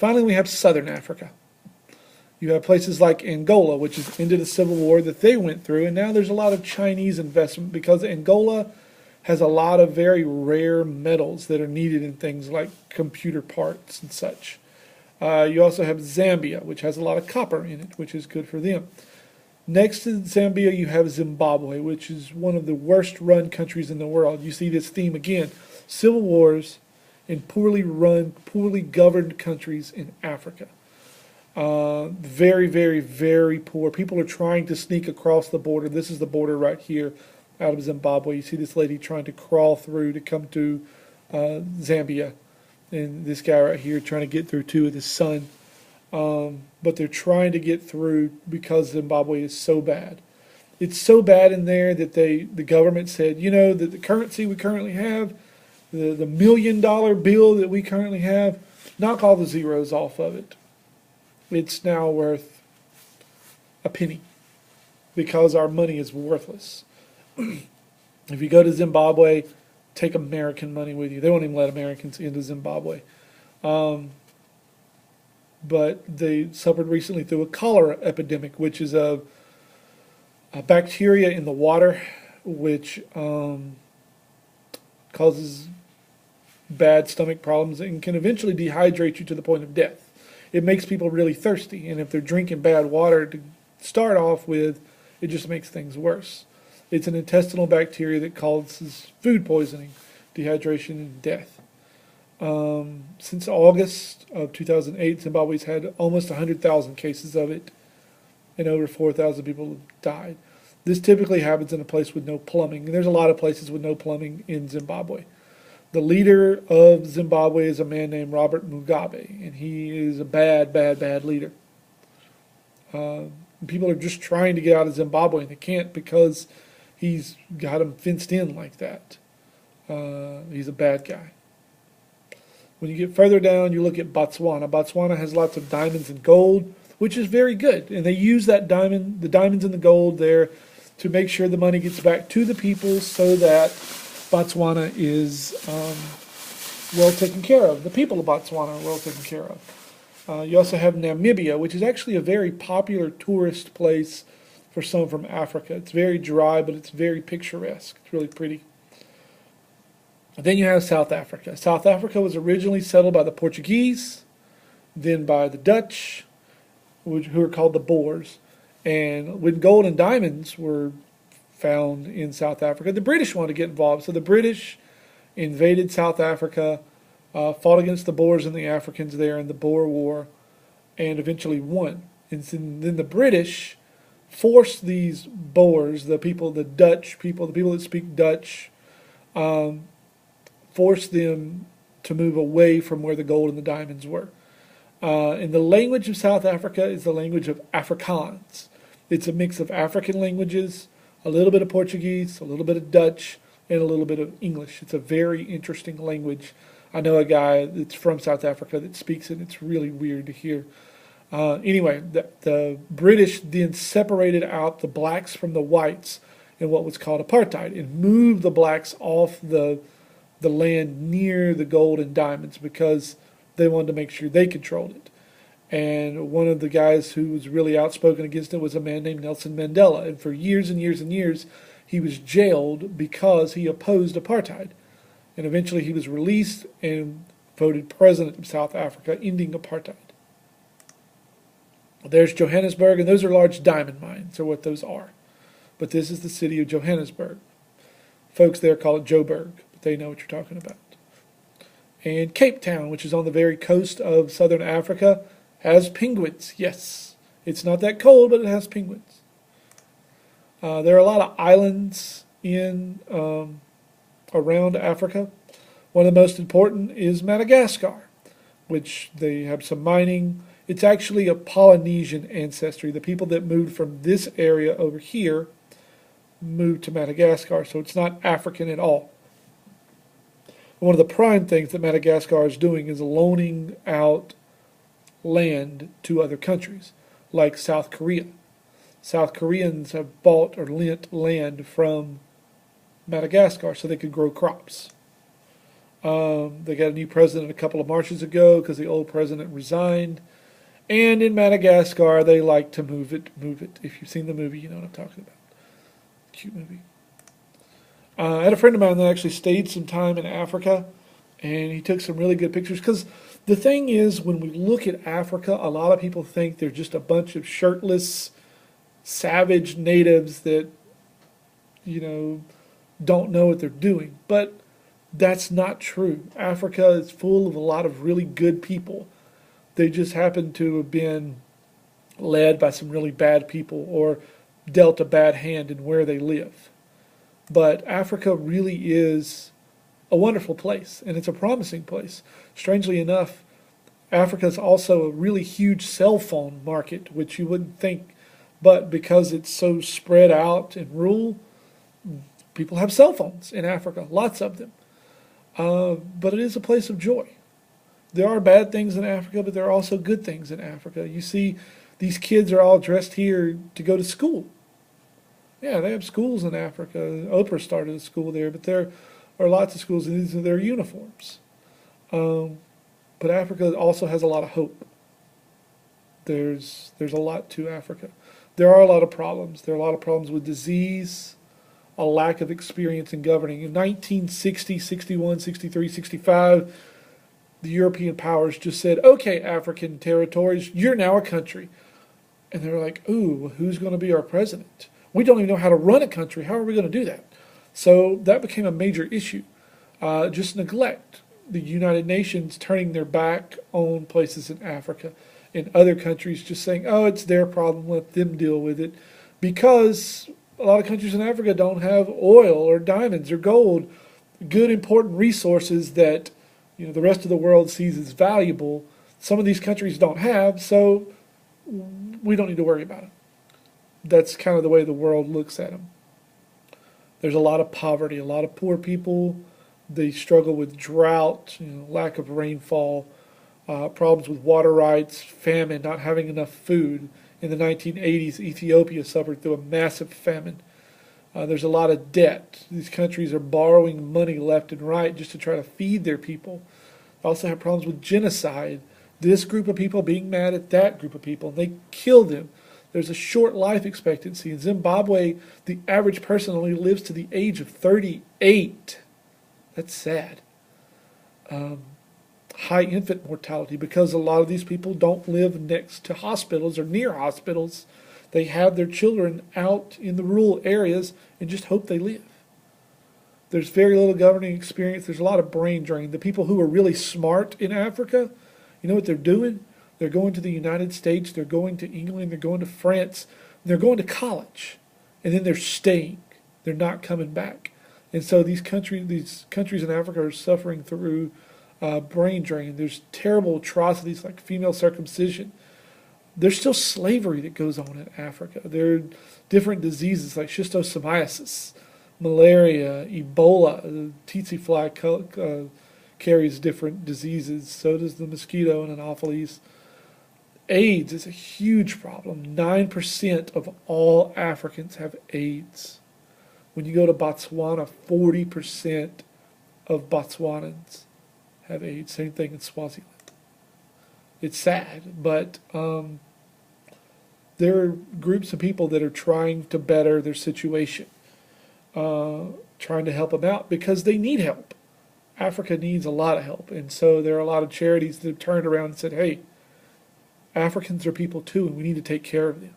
Finally, we have southern Africa. You have places like Angola, which has ended a civil war that they went through, and now there's a lot of Chinese investment because Angola has a lot of very rare metals that are needed in things like computer parts and such. You also have Zambia, which has a lot of copper in it, which is good for them. Next to Zambia, you have Zimbabwe, which is one of the worst run countries in the world. You see this theme again, civil wars in poorly run, poorly governed countries in Africa. Very, very, very poor. People are trying to sneak across the border. This is the border right here out of Zimbabwe. You see this lady trying to crawl through to come to Zambia. And this guy right here trying to get through too with his son. But they're trying to get through because Zimbabwe is so bad. It's so bad in there that the government said, you know, that the currency we currently have, the $1 million bill that we currently have, knock all the zeros off of it. It's now worth a penny because our money is worthless. If you go to Zimbabwe, take American money with you. They won't even let Americans into Zimbabwe. But they suffered recently through a cholera epidemic, which is a bacteria in the water which causes bad stomach problems and can eventually dehydrate you to the point of death. It makes people really thirsty, and if they're drinking bad water to start off with, it just makes things worse. It's an intestinal bacteria that causes food poisoning, dehydration, and death. Since August of 2008, Zimbabwe's had almost 100,000 cases of it, and over 4,000 people have died. This typically happens in a place with no plumbing, and there's a lot of places with no plumbing in Zimbabwe. The leader of Zimbabwe is a man named Robert Mugabe, and he is a bad, bad, bad leader. People are just trying to get out of Zimbabwe, and they can't because he's got them fenced in like that. He's a bad guy. When you get further down, you look at Botswana. Botswana has lots of diamonds and gold, which is very good. And they use that the diamonds and the gold there to make sure the money gets back to the people so that Botswana is well taken care of. The people of Botswana are well taken care of. You also have Namibia, which is actually a very popular tourist place for someone from Africa. It's very dry, but it's very picturesque. It's really pretty. Then you have South Africa. South Africa was originally settled by the Portuguese, then by the Dutch, who are called the Boers. And when gold and diamonds were found in South Africa, the British wanted to get involved. So the British invaded South Africa, fought against the Boers and the Africans there in the Boer War, and eventually won. And then the British forced these Boers, the Dutch people, the people that speak Dutch, forced them to move away from where the gold and the diamonds were. And the language of South Africa is the language of Afrikaans. It's a mix of African languages, a little bit of Portuguese, a little bit of Dutch, and a little bit of English. It's a very interesting language. I know a guy that's from South Africa that speaks it. It's really weird to hear. Anyway, the British then separated out the blacks from the whites in what was called apartheid and moved the blacks off the land near the gold and diamonds because they wanted to make sure they controlled it. And one of the guys who was really outspoken against it was a man named Nelson Mandela. And for years and years and years, he was jailed because he opposed apartheid. And eventually he was released and voted president of South Africa, ending apartheid. There's Johannesburg, and those are large diamond mines, or what those are. But this is the city of Johannesburg. Folks there call it Joburg, but they know what you're talking about. And Cape Town, which is on the very coast of southern Africa, has penguins. Yes, it's not that cold, but it has penguins. There are a lot of islands in around Africa. One of the most important is Madagascar, which they have some mining. It's actually a Polynesian ancestry. The people that moved from this area over here moved to Madagascar, so it's not African at all. One of the prime things that Madagascar is doing is loaning out land to other countries, like South Korea. South Koreans have bought or lent land from Madagascar so they could grow crops. They got a new president a couple of marches ago because the old president resigned. And in Madagascar, they like to move it, move it. If you've seen the movie, you know what I'm talking about. Cute movie. I had a friend of mine that actually stayed some time in Africa, and he took some really good pictures. Because the thing is, when we look at Africa, a lot of people think they're just a bunch of shirtless, savage natives that, don't know what they're doing. But that's not true. Africa is full of a lot of really good people. They just happen to have been led by some really bad people or dealt a bad hand in where they live. But Africa really is a wonderful place, and it's a promising place. Strangely enough, Africa is also a really huge cell phone market, which you wouldn't think, but because it's so spread out and rural, people have cell phones in Africa, lots of them. But it is a place of joy. There are bad things in Africa, but there are also good things in Africa. You see, these kids are all dressed here to go to school. Yeah, they have schools in Africa. Oprah started a school there, but there are lots of schools, and these are their uniforms. But Africa also has a lot of hope. There's a lot to Africa. There are a lot of problems. There are a lot of problems with disease, a lack of experience in governing. In 1960, 61, 63, 65, the European powers just said, okay, African territories, you're now a country. And they were like, ooh, who's going to be our president? We don't even know how to run a country. How are we going to do that? So that became a major issue. Just neglect. The United Nations turning their back on places in Africa and other countries just saying, oh, it's their problem, let them deal with it. Because a lot of countries in Africa don't have oil or diamonds or gold, good important resources that the rest of the world sees as valuable. Some of these countries don't have, so we don't need to worry about it. That's kind of the way the world looks at them. There's a lot of poverty, a lot of poor people. They struggle with drought, lack of rainfall, problems with water rights, famine, not having enough food. In the 1980s, Ethiopia suffered through a massive famine. There's a lot of debt. These countries are borrowing money left and right just to try to feed their people. They also have problems with genocide. This group of people being mad at that group of people, and they kill them. There's a short life expectancy. In Zimbabwe, the average person only lives to the age of 38. That's sad. High infant mortality because a lot of these people don't live next to hospitals or near hospitals. They have their children out in the rural areas and just hope they live. There's very little governing experience. There's a lot of brain drain. The people who are really smart in Africa, you know what they're doing? They're going to the United States, they're going to England, they're going to France, they're going to college, and then they're staying. They're not coming back. And so these countries in Africa are suffering through brain drain. There's terrible atrocities like female circumcision. There's still slavery that goes on in Africa. There are different diseases like schistosomiasis, malaria, Ebola. The tsetse fly carries different diseases. So does the mosquito and Anopheles. AIDS is a huge problem. 9% of all Africans have AIDS. When you go to Botswana, 40% of Botswanans have AIDS. Same thing in Swaziland. It's sad, but there are groups of people that are trying to better their situation, trying to help them out because they need help. Africa needs a lot of help, and so there are a lot of charities that have turned around and said, hey, Africans are people too, and we need to take care of them.